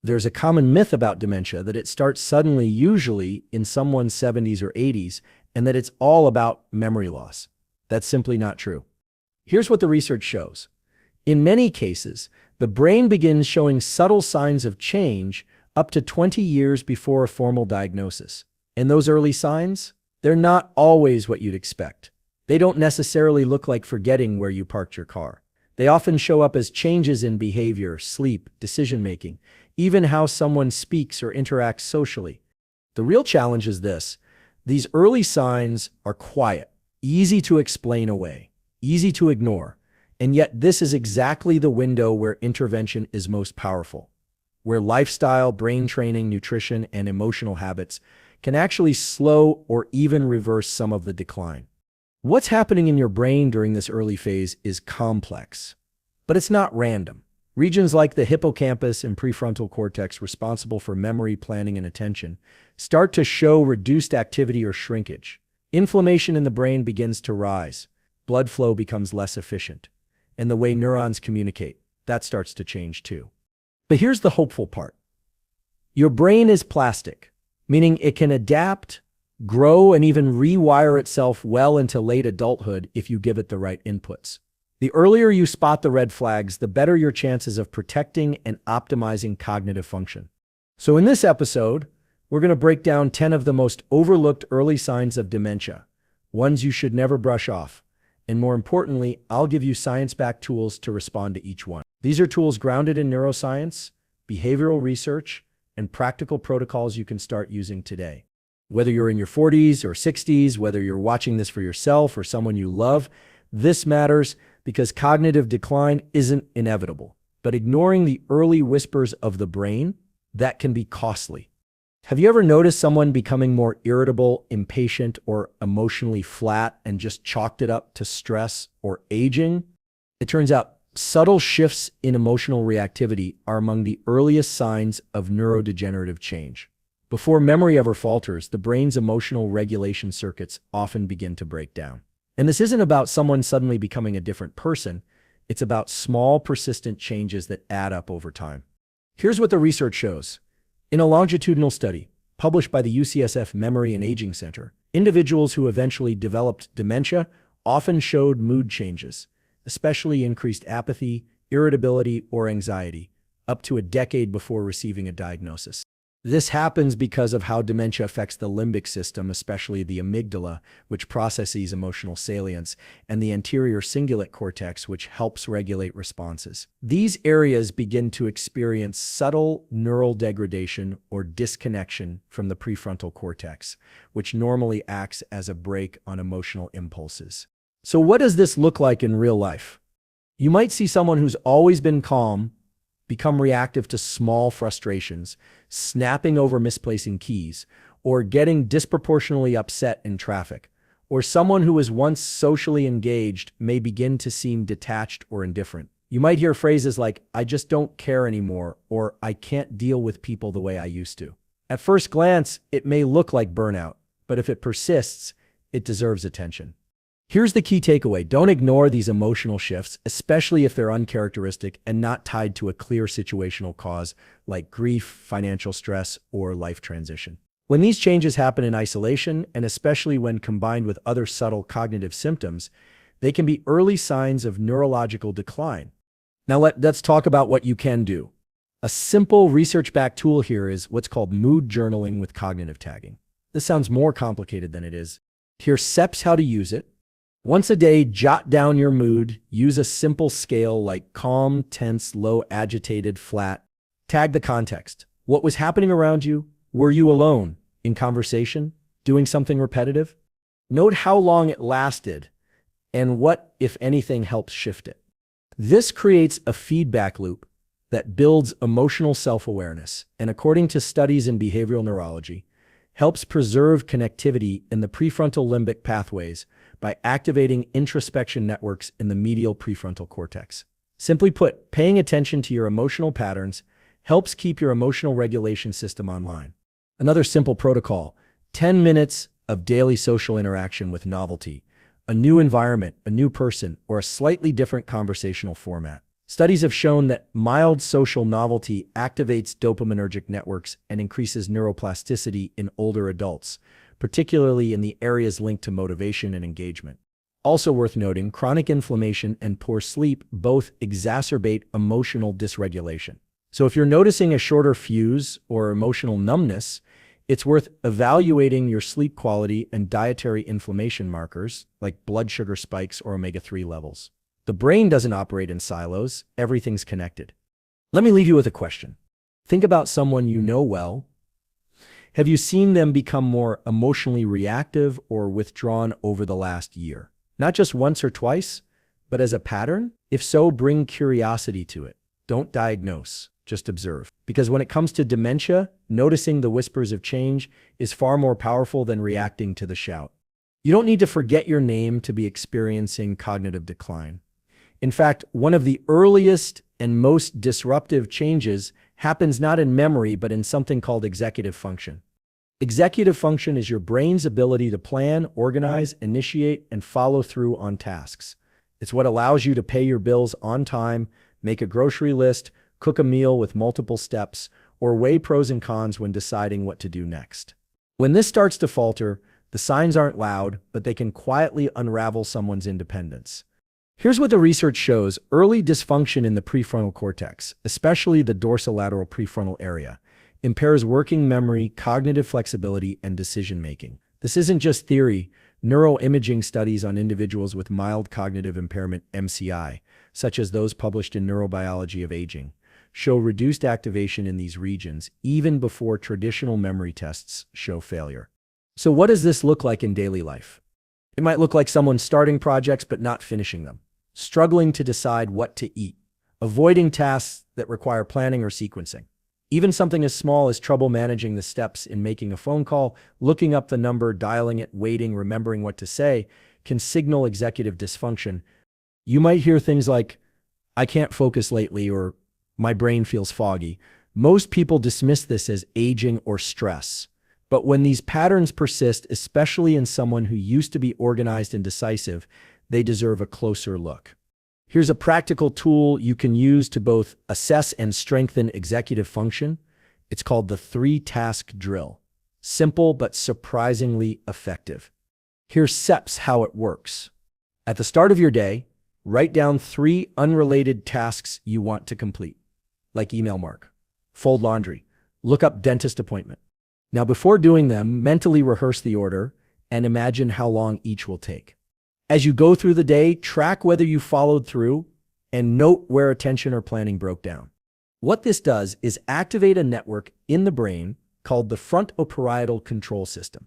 There's a common myth about dementia that it starts suddenly, usually in someone's 70s or 80s, and that it's all about memory loss. That's simply not true. Here's what the research shows. In many cases, the brain begins showing subtle signs of change up to 20 years before a formal diagnosis. And those early signs, they're not always what you'd expect. They don't necessarily look like forgetting where you parked your car. They often show up as changes in behavior, sleep, decision-making, even how someone speaks or interacts socially. The real challenge is this: these early signs are quiet, easy to explain away, easy to ignore, and yet this is exactly the window where intervention is most powerful, where lifestyle, brain training, nutrition, and emotional habits can actually slow or even reverse some of the decline. What's happening in your brain during this early phase is complex, but it's not random. Regions like the hippocampus and prefrontal cortex, responsible for memory, planning, and attention, start to show reduced activity or shrinkage. Inflammation in the brain begins to rise, blood flow becomes less efficient, and the way neurons communicate, that starts to change too. But here's the hopeful part. Your brain is plastic, meaning it can adapt, grow, and even rewire itself well into late adulthood if you give it the right inputs. The earlier you spot the red flags, the better your chances of protecting and optimizing cognitive function. So in this episode, we're going to break down 10 of the most overlooked early signs of dementia, ones you should never brush off. And more importantly, I'll give you science-backed tools to respond to each one. These are tools grounded in neuroscience, behavioral research, and practical protocols you can start using today. Whether you're in your 40s or 60s, whether you're watching this for yourself or someone you love, this matters because cognitive decline isn't inevitable. But ignoring the early whispers of the brain, that can be costly. Have you ever noticed someone becoming more irritable, impatient, or emotionally flat and just chalked it up to stress or aging? It turns out subtle shifts in emotional reactivity are among the earliest signs of neurodegenerative change. Before memory ever falters, the brain's emotional regulation circuits often begin to break down. And this isn't about someone suddenly becoming a different person. It's about small, persistent changes that add up over time. Here's what the research shows. In a longitudinal study published by the UCSF Memory and Aging Center, individuals who eventually developed dementia often showed mood changes, especially increased apathy, irritability, or anxiety, up to a decade before receiving a diagnosis. This happens because of how dementia affects the limbic system, especially the amygdala, which processes emotional salience, and the anterior cingulate cortex, which helps regulate responses. These areas begin to experience subtle neural degradation or disconnection from the prefrontal cortex, which normally acts as a brake on emotional impulses. So what does this look like in real life? You might see someone who's always been calm become reactive to small frustrations, snapping over misplacing keys, or getting disproportionately upset in traffic. Or someone who was once socially engaged may begin to seem detached or indifferent. You might hear phrases like, "I just don't care anymore," or "I can't deal with people the way I used to." At first glance, it may look like burnout, but if it persists, it deserves attention. Here's the key takeaway. Don't ignore these emotional shifts, especially if they're uncharacteristic and not tied to a clear situational cause like grief, financial stress, or life transition. When these changes happen in isolation, and especially when combined with other subtle cognitive symptoms, they can be early signs of neurological decline. Now let's talk about what you can do. A simple research-backed tool here is what's called mood journaling with cognitive tagging. This sounds more complicated than it is. Here's steps how to use it. Once a day, jot down your mood. Use a simple scale like calm, tense, low, agitated, flat. Tag the context. What was happening around you? Were you alone, in conversation, doing something repetitive? Note how long it lasted and what, if anything, helps shift it. This creates a feedback loop that builds emotional self-awareness, and according to studies in behavioral neurology, helps preserve connectivity in the prefrontal limbic pathways by activating introspection networks in the medial prefrontal cortex. Simply put, paying attention to your emotional patterns helps keep your emotional regulation system online. Another simple protocol: 10 minutes of daily social interaction with novelty, a new environment, a new person, or a slightly different conversational format. Studies have shown that mild social novelty activates dopaminergic networks and increases neuroplasticity in older adults, particularly in the areas linked to motivation and engagement. Also worth noting, chronic inflammation and poor sleep both exacerbate emotional dysregulation. So if you're noticing a shorter fuse or emotional numbness, it's worth evaluating your sleep quality and dietary inflammation markers like blood sugar spikes or omega-3 levels. The brain doesn't operate in silos, everything's connected. Let me leave you with a question. Think about someone you know well. Have you seen them become more emotionally reactive or withdrawn over the last year? Not just once or twice, but as a pattern? If so, bring curiosity to it. Don't diagnose, just observe. Because when it comes to dementia, noticing the whispers of change is far more powerful than reacting to the shout. You don't need to forget your name to be experiencing cognitive decline. In fact, one of the earliest and most disruptive changes happens not in memory, but in something called executive function. Executive function is your brain's ability to plan, organize, initiate, and follow through on tasks. It's what allows you to pay your bills on time, make a grocery list, cook a meal with multiple steps, or weigh pros and cons when deciding what to do next. When this starts to falter, the signs aren't loud, but they can quietly unravel someone's independence. Here's what the research shows. Early dysfunction in the prefrontal cortex, especially the dorsolateral prefrontal area, impairs working memory, cognitive flexibility, and decision-making. This isn't just theory. Neuroimaging studies on individuals with mild cognitive impairment, MCI, such as those published in Neurobiology of Aging, show reduced activation in these regions even before traditional memory tests show failure. So what does this look like in daily life? It might look like someone starting projects but not finishing them, struggling to decide what to eat, avoiding tasks that require planning or sequencing. Even something as small as trouble managing the steps in making a phone call, looking up the number, dialing it, waiting, remembering what to say, can signal executive dysfunction. You might hear things like, "I can't focus lately," or "my brain feels foggy." Most people dismiss this as aging or stress. But when these patterns persist, especially in someone who used to be organized and decisive, they deserve a closer look. Here's a practical tool you can use to both assess and strengthen executive function. It's called the 3-task drill. Simple but surprisingly effective. Here's SEPs how it works. At the start of your day, write down 3 unrelated tasks you want to complete, like email mark, fold laundry, look up dentist appointment. Now, before doing them, mentally rehearse the order and imagine how long each will take. As you go through the day, track whether you followed through and note where attention or planning broke down. What this does is activate a network in the brain called the frontoparietal control system,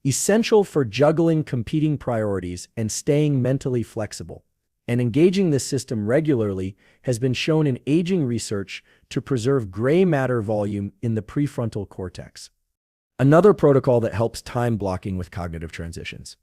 essential for juggling competing priorities and staying mentally flexible. And engaging this system regularly has been shown in aging research to preserve gray matter volume in the prefrontal cortex. Another protocol that helps time blocking with cognitive transitions.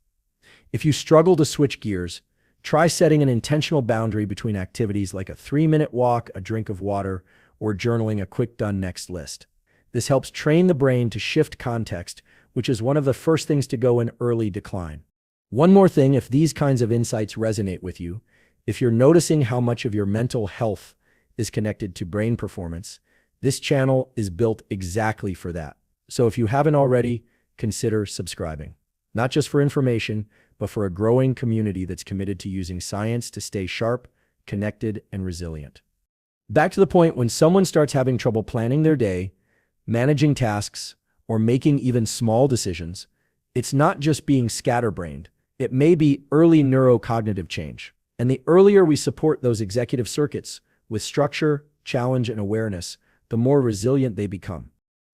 If you struggle to switch gears, try setting an intentional boundary between activities like a 3-minute walk, a drink of water, or journaling a quick done next list. This helps train the brain to shift context, which is one of the first things to go in early decline. One more thing, if these kinds of insights resonate with you, if you're noticing how much of your mental health is connected to brain performance, this channel is built exactly for that. So if you haven't already, consider subscribing. Not just for information, but for a growing community that's committed to using science to stay sharp, connected, and resilient. Back to the point, when someone starts having trouble planning their day, managing tasks, or making even small decisions, it's not just being scatterbrained. It may be early neurocognitive change. And the earlier we support those executive circuits with structure, challenge, and awareness, the more resilient they become.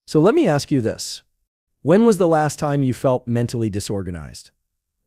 So let me ask you this. When was the last time you felt mentally disorganized?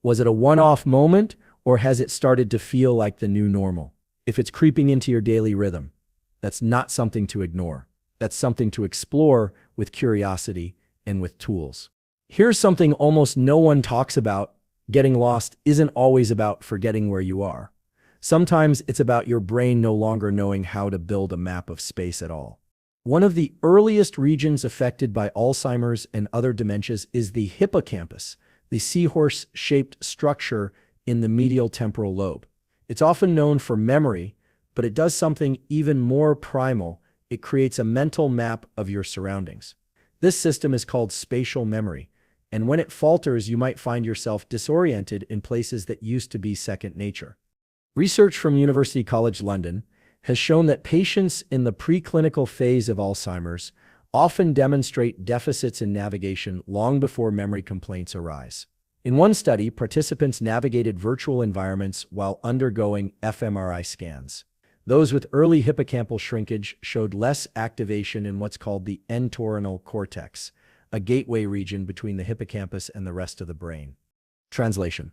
Was it a one-off moment, or has it started to feel like the new normal? If it's creeping into your daily rhythm, that's not something to ignore. That's something to explore with curiosity and with tools. Here's something almost no one talks about. Getting lost isn't always about forgetting where you are. Sometimes it's about your brain no longer knowing how to build a map of space at all. One of the earliest regions affected by Alzheimer's and other dementias is the hippocampus, the seahorse-shaped structure in the medial temporal lobe. It's often known for memory, but it does something even more primal. It creates a mental map of your surroundings. This system is called spatial memory, and when it falters, you might find yourself disoriented in places that used to be second nature. Research from University College London has shown that patients in the preclinical phase of Alzheimer's often demonstrate deficits in navigation long before memory complaints arise. In one study, participants navigated virtual environments while undergoing fMRI scans. Those with early hippocampal shrinkage showed less activation in what's called the entorhinal cortex, a gateway region between the hippocampus and the rest of the brain. Translation: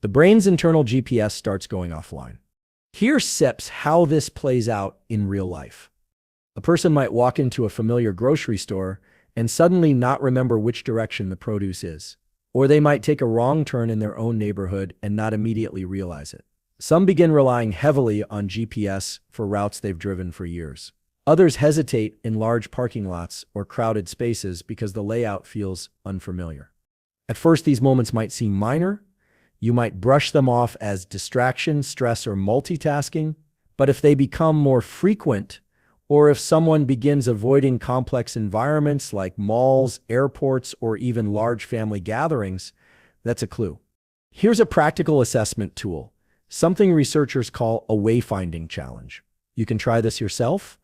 the brain's internal GPS starts going offline. Here sips how this plays out in real life. A person might walk into a familiar grocery store and suddenly not remember which direction the produce is. Or they might take a wrong turn in their own neighborhood and not immediately realize it. Some begin relying heavily on GPS for routes they've driven for years. Others hesitate in large parking lots or crowded spaces because the layout feels unfamiliar. At first, these moments might seem minor. You might brush them off as distraction, stress, or multitasking. But if they become more frequent, or if someone begins avoiding complex environments like malls, airports, or even large family gatherings, that's a clue. Here's a practical assessment tool, something researchers call a wayfinding challenge. You can try this yourself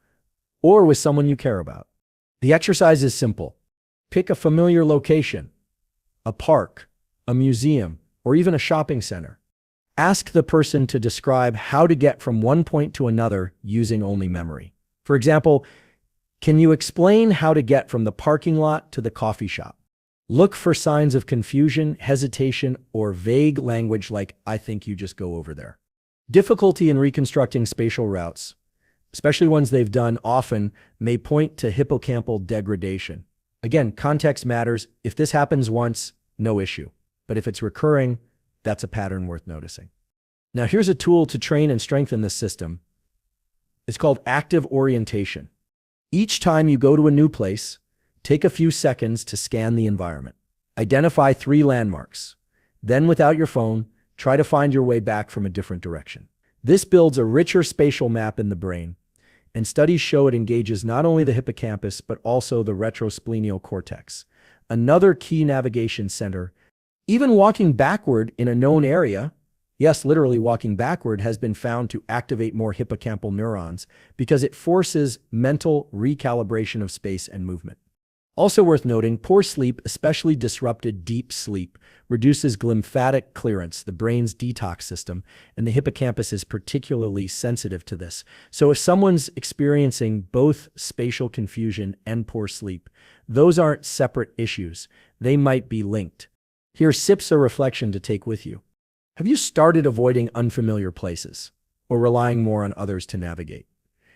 or with someone you care about. The exercise is simple. Pick a familiar location, a park, a museum, or even a shopping center. Ask the person to describe how to get from one point to another using only memory. For example, can you explain how to get from the parking lot to the coffee shop? Look for signs of confusion, hesitation, or vague language like, "I think you just go over there." Difficulty in reconstructing spatial routes, especially ones they've done often, may point to hippocampal degradation. Again, context matters. If this happens once, no issue. But if it's recurring, that's a pattern worth noticing. Now here's a tool to train and strengthen this system. It's called active orientation. Each time you go to a new place, take a few seconds to scan the environment. Identify 3 landmarks. Then, without your phone, try to find your way back from a different direction. This builds a richer spatial map in the brain, and studies show it engages not only the hippocampus but also the retrosplenial cortex, another key navigation center. Even walking backward in a known area, yes, literally walking backward, has been found to activate more hippocampal neurons because it forces mental recalibration of space and movement. Also worth noting, poor sleep, especially disrupted deep sleep, reduces glymphatic clearance, the brain's detox system, and the hippocampus is particularly sensitive to this. So if someone's experiencing both spatial confusion and poor sleep, those aren't separate issues. They might be linked. Here sips a reflection to take with you. Have you started avoiding unfamiliar places or relying more on others to navigate?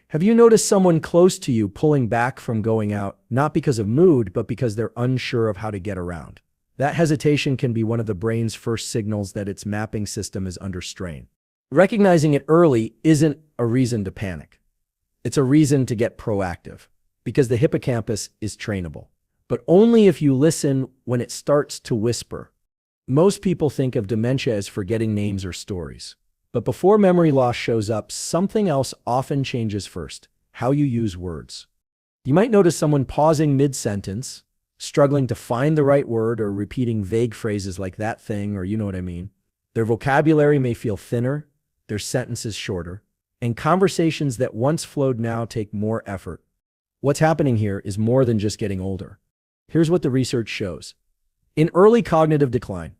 Have you noticed someone close to you pulling back from going out, not because of mood, but because they're unsure of how to get around? That hesitation can be one of the brain's first signals that its mapping system is under strain. Recognizing it early isn't a reason to panic. It's a reason to get proactive, because the hippocampus is trainable. But only if you listen when it starts to whisper. Most people think of dementia as forgetting names or stories. But before memory loss shows up, something else often changes first: how you use words. You might notice someone pausing mid-sentence, struggling to find the right word, or repeating vague phrases like "that thing" or "you know what I mean." Their vocabulary may feel thinner, their sentences shorter, and conversations that once flowed now take more effort. What's happening here is more than just getting older. Here's what the research shows. In early cognitive decline,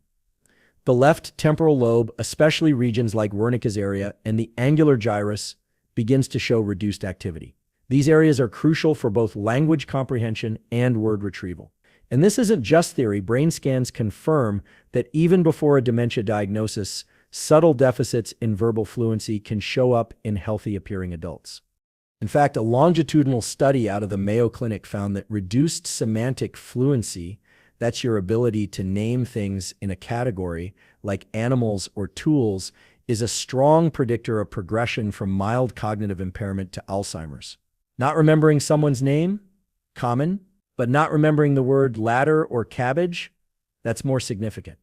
the left temporal lobe, especially regions like Wernicke's area and the angular gyrus, begins to show reduced activity. These areas are crucial for both language comprehension and word retrieval. And this isn't just theory. Brain scans confirm that even before a dementia diagnosis, subtle deficits in verbal fluency can show up in healthy-appearing adults. In fact, a longitudinal study out of the Mayo Clinic found that reduced semantic fluency, that's your ability to name things in a category like animals or tools, is a strong predictor of progression from mild cognitive impairment to Alzheimer's. Not remembering someone's name? Common. But not remembering the word ladder or cabbage? That's more significant.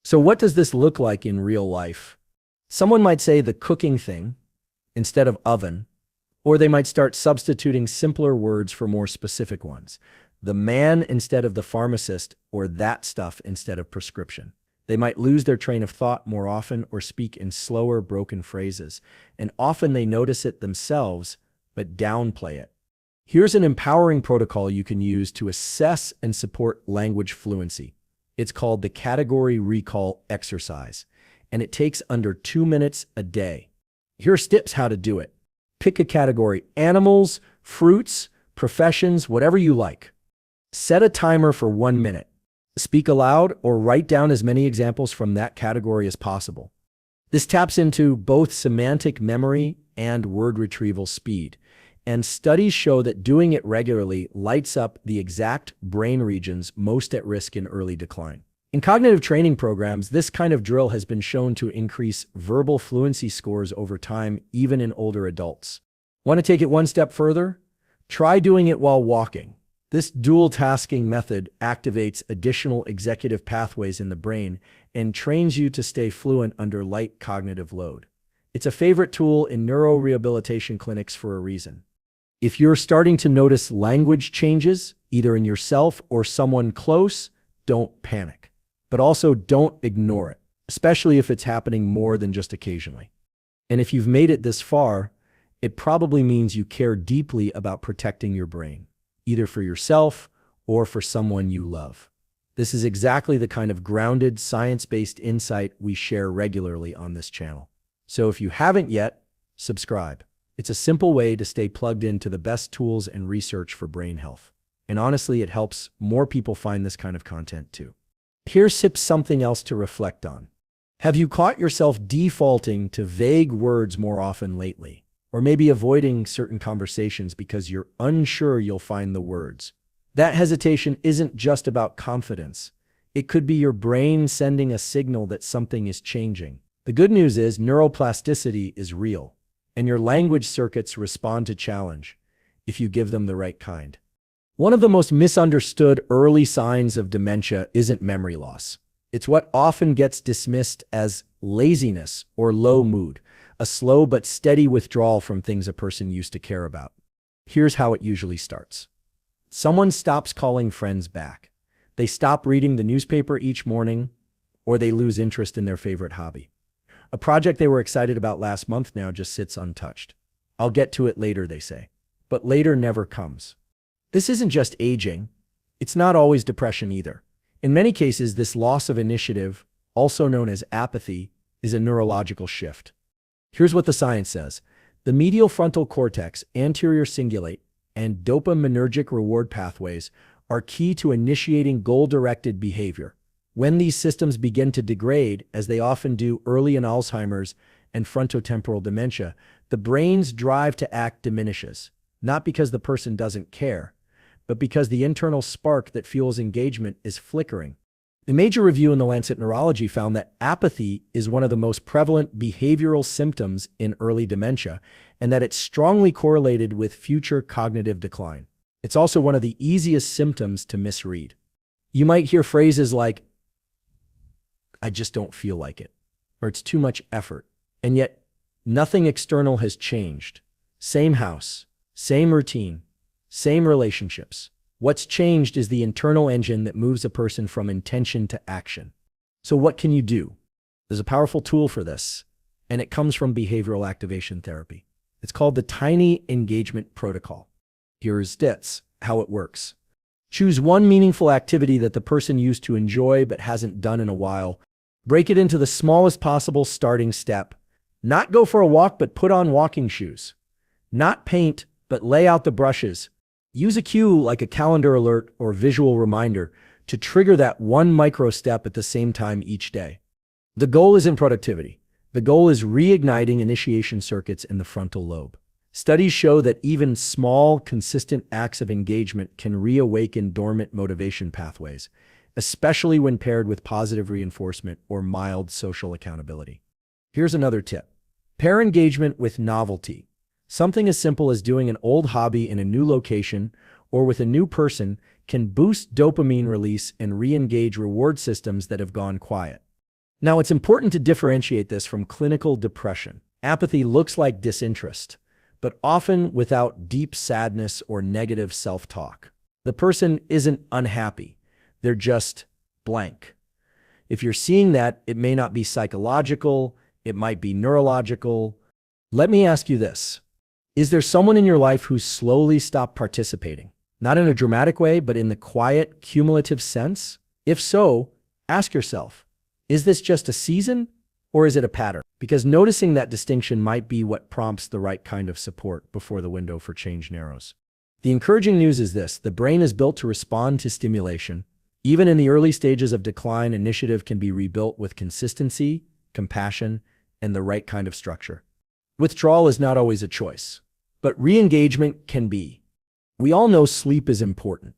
So what does this look like in real life? Someone might say the cooking thing, instead of oven, or they might start substituting simpler words for more specific ones. The man instead of the pharmacist, or that stuff instead of prescription. They might lose their train of thought more often or speak in slower, broken phrases, and often they notice it themselves, but downplay it. Here's an empowering protocol you can use to assess and support language fluency. It's called the category recall exercise, and it takes under 2 minutes a day. Here's tips how to do it. Pick a category: animals, fruits, professions, whatever you like. Set a timer for 1 minute. Speak aloud or write down as many examples from that category as possible. This taps into both semantic memory and word retrieval speed, and studies show that doing it regularly lights up the exact brain regions most at risk in early decline. In cognitive training programs, this kind of drill has been shown to increase verbal fluency scores over time, even in older adults. Want to take it one step further? Try doing it while walking. This dual tasking method activates additional executive pathways in the brain and trains you to stay fluent under light cognitive load. It's a favorite tool in neurorehabilitation clinics for a reason. If you're starting to notice language changes, either in yourself or someone close, don't panic. But also don't ignore it, especially if it's happening more than just occasionally. And if you've made it this far, it probably means you care deeply about protecting your brain, either for yourself or for someone you love. This is exactly the kind of grounded, science-based insight we share regularly on this channel. So if you haven't yet, subscribe. It's a simple way to stay plugged into the best tools and research for brain health. And honestly, it helps more people find this kind of content too. Here's something else to reflect on. Have you caught yourself defaulting to vague words more often lately? Or maybe avoiding certain conversations because you're unsure you'll find the words? That hesitation isn't just about confidence. It could be your brain sending a signal that something is changing. The good news is neuroplasticity is real, and your language circuits respond to challenge if you give them the right kind. One of the most misunderstood early signs of dementia isn't memory loss. It's what often gets dismissed as laziness or low mood, a slow but steady withdrawal from things a person used to care about. Here's how it usually starts. Someone stops calling friends back. They stop reading the newspaper each morning, or they lose interest in their favorite hobby. A project they were excited about last month now just sits untouched. I'll get to it later, they say. But later never comes. This isn't just aging. It's not always depression either. In many cases, this loss of initiative, also known as apathy, is a neurological shift. Here's what the science says. The medial frontal cortex, anterior cingulate, and dopaminergic reward pathways are key to initiating goal-directed behavior. When these systems begin to degrade, as they often do early in Alzheimer's and frontotemporal dementia, the brain's drive to act diminishes, not because the person doesn't care, but because the internal spark that fuels engagement is flickering. A major review in the Lancet Neurology found that apathy is one of the most prevalent behavioral symptoms in early dementia, and that it's strongly correlated with future cognitive decline. It's also one of the easiest symptoms to misread. You might hear phrases like, "I just don't feel like it," or "it's too much effort," and yet nothing external has changed. Same house, same routine, same relationships. What's changed is the internal engine that moves a person from intention to action. So what can you do? There's a powerful tool for this, and it comes from behavioral activation therapy. It's called the Tiny Engagement Protocol. Here's how it works. Choose one meaningful activity that the person used to enjoy but hasn't done in a while. Break it into the smallest possible starting step. Not go for a walk, but put on walking shoes. Not paint, but lay out the brushes. Use a cue like a calendar alert or visual reminder to trigger that one micro step at the same time each day. The goal isn't productivity. The goal is reigniting initiation circuits in the frontal lobe. Studies show that even small, consistent acts of engagement can reawaken dormant motivation pathways, especially when paired with positive reinforcement or mild social accountability. Here's another tip. Pair engagement with novelty. Something as simple as doing an old hobby in a new location or with a new person can boost dopamine release and re-engage reward systems that have gone quiet. Now, it's important to differentiate this from clinical depression. Apathy looks like disinterest, but often without deep sadness or negative self-talk. The person isn't unhappy, they're just blank. If you're seeing that, it may not be psychological, it might be neurological. Let me ask you this. Is there someone in your life who's slowly stopped participating? Not in a dramatic way, but in the quiet, cumulative sense? If so, ask yourself, is this just a season or is it a pattern? Because noticing that distinction might be what prompts the right kind of support before the window for change narrows. The encouraging news is this: the brain is built to respond to stimulation. Even in the early stages of decline, initiative can be rebuilt with consistency, compassion, and the right kind of structure. Withdrawal is not always a choice, but re-engagement can be. We all know sleep is important,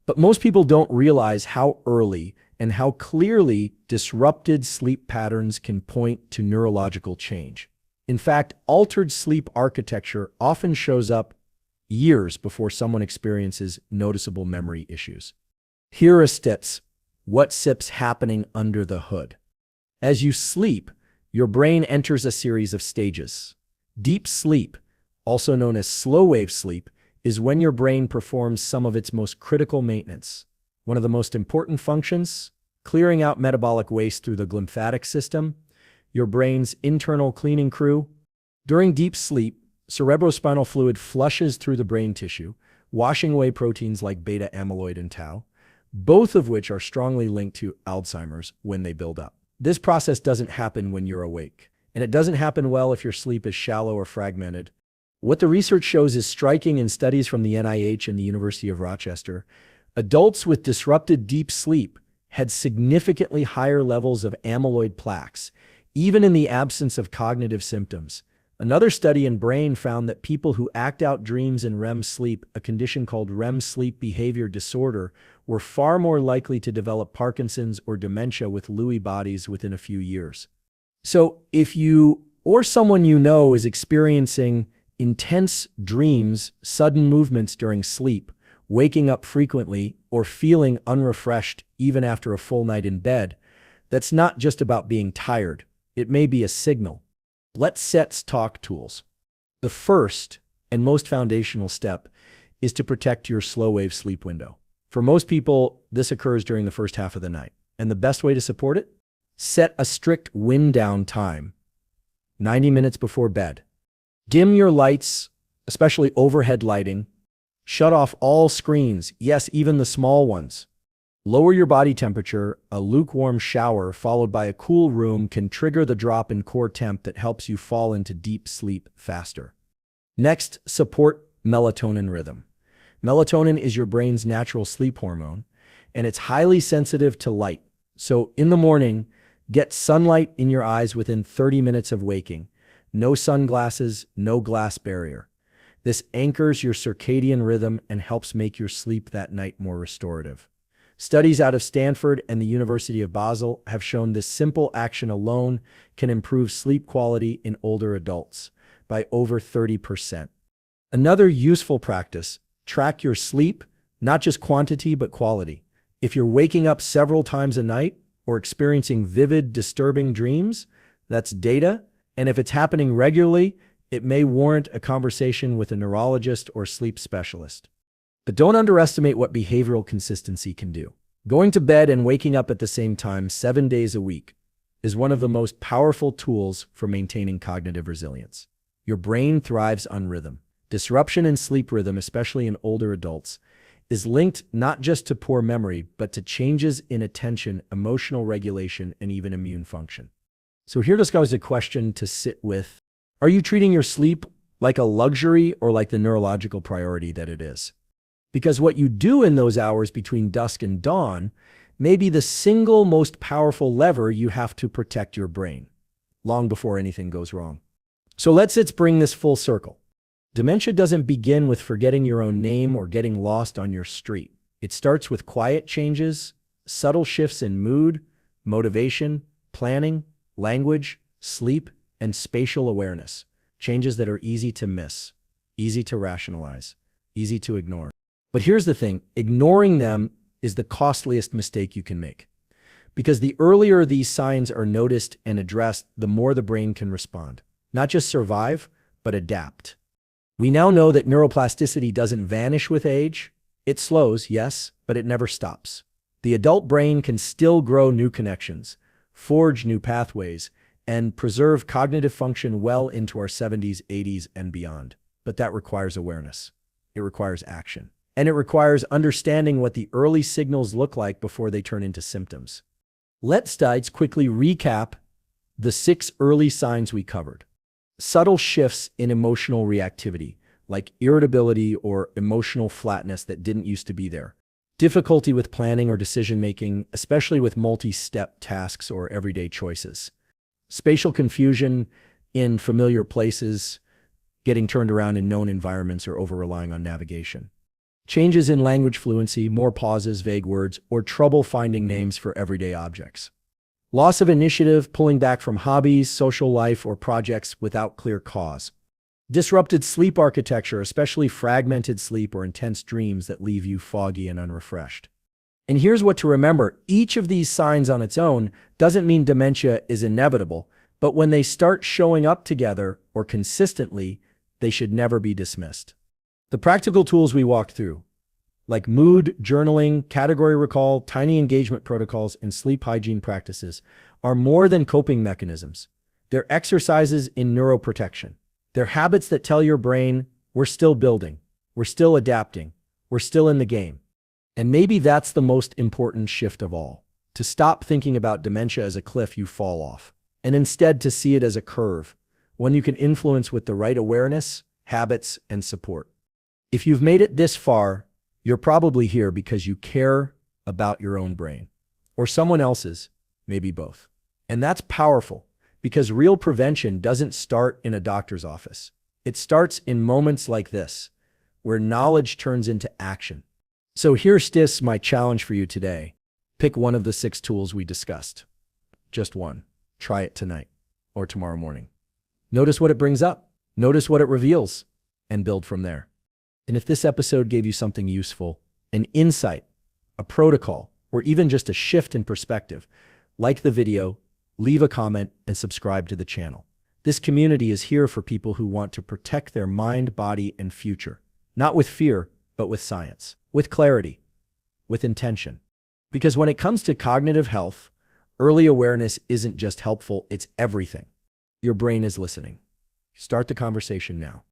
but most people don't realize how early and how clearly disrupted sleep patterns can point to neurological change. In fact, altered sleep architecture often shows up years before someone experiences noticeable memory issues. Here are stats. What's happening under the hood? As you sleep, your brain enters a series of stages. Deep sleep, also known as slow-wave sleep, is when your brain performs some of its most critical maintenance. One of the most important functions, clearing out metabolic waste through the lymphatic system, your brain's internal cleaning crew. During deep sleep, cerebrospinal fluid flushes through the brain tissue, washing away proteins like beta amyloid and tau, both of which are strongly linked to Alzheimer's when they build up. This process doesn't happen when you're awake, and it doesn't happen well if your sleep is shallow or fragmented. What the research shows is striking in studies from the NIH and the University of Rochester. Adults with disrupted deep sleep had significantly higher levels of amyloid plaques, even in the absence of cognitive symptoms. Another study in Brain found that people who act out dreams in REM sleep, a condition called REM sleep behavior disorder, were far more likely to develop Parkinson's or dementia with Lewy bodies within a few years. So if you or someone you know is experiencing intense dreams, sudden movements during sleep, waking up frequently, or feeling unrefreshed even after a full night in bed, that's not just about being tired. It may be a signal. Let's talk tools. The first and most foundational step is to protect your slow-wave sleep window. For most people, this occurs during the first half of the night. And the best way to support it? Set a strict wind-down time, 90 minutes before bed. Dim your lights, especially overhead lighting. Shut off all screens, yes, even the small ones. Lower your body temperature. A lukewarm shower followed by a cool room can trigger the drop in core temp that helps you fall into deep sleep faster. Next, support melatonin rhythm. Melatonin is your brain's natural sleep hormone, and it's highly sensitive to light. So in the morning, get sunlight in your eyes within 30 minutes of waking. No sunglasses, no glass barrier. This anchors your circadian rhythm and helps make your sleep that night more restorative. Studies out of Stanford and the University of Basel have shown this simple action alone can improve sleep quality in older adults by over 30%. Another useful practice: track your sleep, not just quantity but quality. If you're waking up several times a night or experiencing vivid, disturbing dreams, that's data, and if it's happening regularly, it may warrant a conversation with a neurologist or sleep specialist. But don't underestimate what behavioral consistency can do. Going to bed and waking up at the same time 7 days a week is one of the most powerful tools for maintaining cognitive resilience. Your brain thrives on rhythm. Disruption in sleep rhythm, especially in older adults, is linked not just to poor memory, but to changes in attention, emotional regulation, and even immune function. So here goes a question to sit with. Are you treating your sleep like a luxury or like the neurological priority that it is? Because what you do in those hours between dusk and dawn may be the single most powerful lever you have to protect your brain, long before anything goes wrong. So let's bring this full circle. Dementia doesn't begin with forgetting your own name or getting lost on your street. It starts with quiet changes, subtle shifts in mood, motivation, planning, language, sleep, and spatial awareness. Changes that are easy to miss, easy to rationalize, easy to ignore. But here's the thing, ignoring them is the costliest mistake you can make. Because the earlier these signs are noticed and addressed, the more the brain can respond. Not just survive, but adapt. We now know that neuroplasticity doesn't vanish with age. It slows, yes, but it never stops. The adult brain can still grow new connections, forge new pathways, and preserve cognitive function well into our 70s, 80s, and beyond. But that requires awareness. It requires action. And it requires understanding what the early signals look like before they turn into symptoms. Let's quickly recap the 6 early signs we covered. Subtle shifts in emotional reactivity, like irritability or emotional flatness that didn't used to be there. Difficulty with planning or decision-making, especially with multi-step tasks or everyday choices. Spatial confusion in familiar places, getting turned around in known environments or over-relying on navigation. Changes in language fluency, more pauses, vague words, or trouble finding names for everyday objects. Loss of initiative, pulling back from hobbies, social life, or projects without clear cause. Disrupted sleep architecture, especially fragmented sleep or intense dreams that leave you foggy and unrefreshed. And here's what to remember. Each of these signs on its own doesn't mean dementia is inevitable, but when they start showing up together or consistently, they should never be dismissed. The practical tools we walked through, like mood, journaling, category recall, tiny engagement protocols, and sleep hygiene practices, are more than coping mechanisms. They're exercises in neuroprotection. They're habits that tell your brain, we're still building, we're still adapting, we're still in the game. And maybe that's the most important shift of all, to stop thinking about dementia as a cliff you fall off, and instead to see it as a curve, one you can influence with the right awareness, habits, and support. If you've made it this far, you're probably here because you care about your own brain, or someone else's, maybe both. And that's powerful, because real prevention doesn't start in a doctor's office. It starts in moments like this, where knowledge turns into action. So here's my challenge for you today. Pick one of the 6 tools we discussed. Just one. Try it tonight or tomorrow morning. Notice what it brings up. Notice what it reveals, and build from there. And if this episode gave you something useful, an insight, a protocol, or even just a shift in perspective, like the video, leave a comment, and subscribe to the channel. This community is here for people who want to protect their mind, body, and future, not with fear, but with science, with clarity, with intention. Because when it comes to cognitive health, early awareness isn't just helpful, it's everything. Your brain is listening. Start the conversation now.